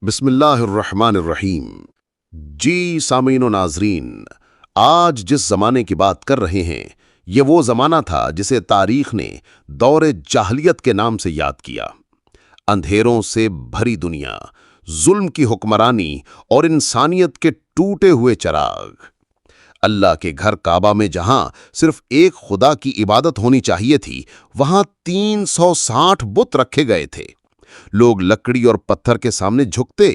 بسم اللہ الرحمن الرحیم۔ جی سامعین و ناظرین، آج جس زمانے کی بات کر رہے ہیں یہ وہ زمانہ تھا جسے تاریخ نے دور جاہلیت کے نام سے یاد کیا۔ اندھیروں سے بھری دنیا، ظلم کی حکمرانی اور انسانیت کے ٹوٹے ہوئے چراغ۔ اللہ کے گھر کعبہ میں جہاں صرف ایک خدا کی عبادت ہونی چاہیے تھی، وہاں 360 بت رکھے گئے تھے۔ لوگ لکڑی اور پتھر کے سامنے جھکتے،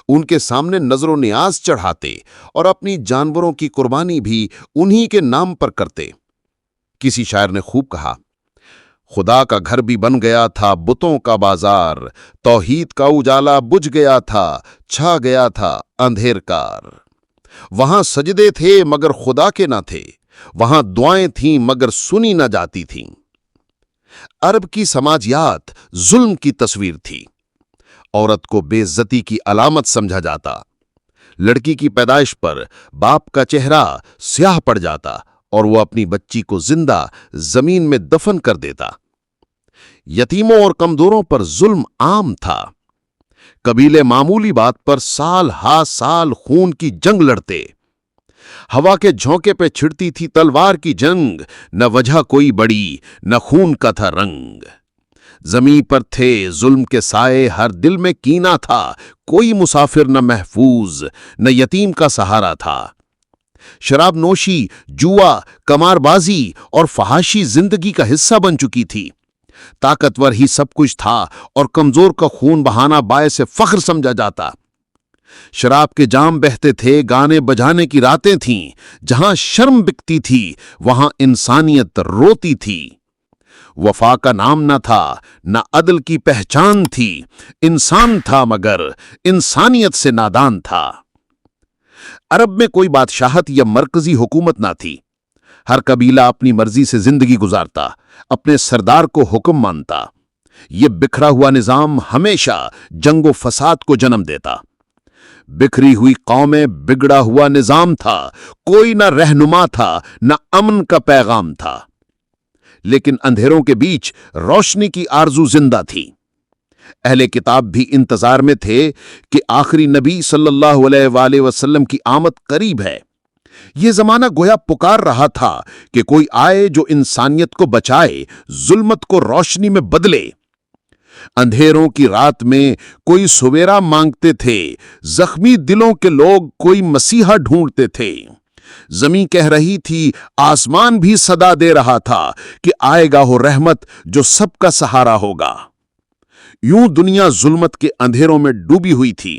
ان کے سامنے نظر و نیاز چڑھاتے اور اپنی جانوروں کی قربانی بھی انہی کے نام پر کرتے۔ کسی شاعر نے خوب کہا، خدا کا گھر بھی بن گیا تھا بتوں کا بازار، توحید کا اجالا بجھ گیا تھا، چھا گیا تھا اندھیر کار۔ وہاں سجدے تھے مگر خدا کے نہ تھے، وہاں دعائیں تھیں مگر سنی نہ جاتی تھیں۔ عرب کی سماجیات ظلم کی تصویر تھی۔ عورت کو بے عزتی کی علامت سمجھا جاتا۔ لڑکی کی پیدائش پر باپ کا چہرہ سیاہ پڑ جاتا اور وہ اپنی بچی کو زندہ زمین میں دفن کر دیتا۔ یتیموں اور کمزوروں پر ظلم عام تھا۔ قبیلے معمولی بات پر سال ہا سال خون کی جنگ لڑتے۔ ہوا کے جھونکے پہ چھڑتی تھی تلوار کی جنگ، نہ وجہ کوئی بڑی نہ خون کا تھا رنگ۔ زمیں پر تھے ظلم کے سائے، ہر دل میں کینہ تھا، کوئی مسافر نہ محفوظ نہ یتیم کا سہارا تھا۔ شراب نوشی، جوا، قمار بازی اور فحاشی زندگی کا حصہ بن چکی تھی۔ طاقتور ہی سب کچھ تھا اور کمزور کا خون بہانا باعث فخر سمجھا جاتا۔ شراب کے جام بہتے تھے، گانے بجانے کی راتیں تھیں، جہاں شرم بکتی تھی وہاں انسانیت روتی تھی۔ وفا کا نام نہ تھا، نہ عدل کی پہچان تھی، انسان تھا مگر انسانیت سے نادان تھا۔ عرب میں کوئی بادشاہت یا مرکزی حکومت نہ تھی۔ ہر قبیلہ اپنی مرضی سے زندگی گزارتا، اپنے سردار کو حکم مانتا۔ یہ بکھرا ہوا نظام ہمیشہ جنگ و فساد کو جنم دیتا۔ بکھری ہوئی قومیں، بگڑا ہوا نظام تھا، کوئی نہ رہنما تھا نہ امن کا پیغام تھا۔ لیکن اندھیروں کے بیچ روشنی کی آرزو زندہ تھی۔ اہل کتاب بھی انتظار میں تھے کہ آخری نبی صلی اللہ علیہ وآلہ وسلم کی آمد قریب ہے۔ یہ زمانہ گویا پکار رہا تھا کہ کوئی آئے جو انسانیت کو بچائے، ظلمت کو روشنی میں بدلے۔ اندھیروں کی رات میں کوئی سویرا مانگتے تھے، زخمی دلوں کے لوگ کوئی مسیحا ڈھونڈتے تھے۔ زمین کہہ رہی تھی، آسمان بھی صدا دے رہا تھا کہ آئے گا ہو رحمت جو سب کا سہارا ہوگا۔ یوں دنیا ظلمت کے اندھیروں میں ڈوبی ہوئی تھی،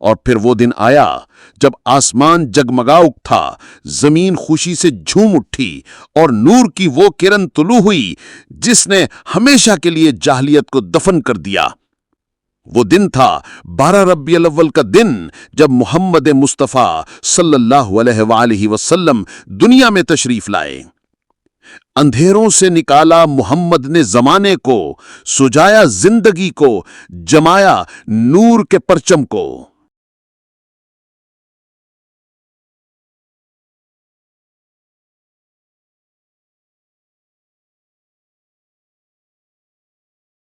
اور پھر وہ دن آیا جب آسمان جگمگا اٹھا، زمین خوشی سے جھوم اٹھی اور نور کی وہ کرن طلوع ہوئی جس نے ہمیشہ کے لیے جاہلیت کو دفن کر دیا۔ وہ دن تھا 12 ربیع الاول کا دن، جب محمد مصطفیٰ صلی اللہ علیہ وآلہ وسلم دنیا میں تشریف لائے۔ اندھیروں سے نکالا محمد نے زمانے کو، سجایا زندگی کو، جمایا نور کے پرچم کو۔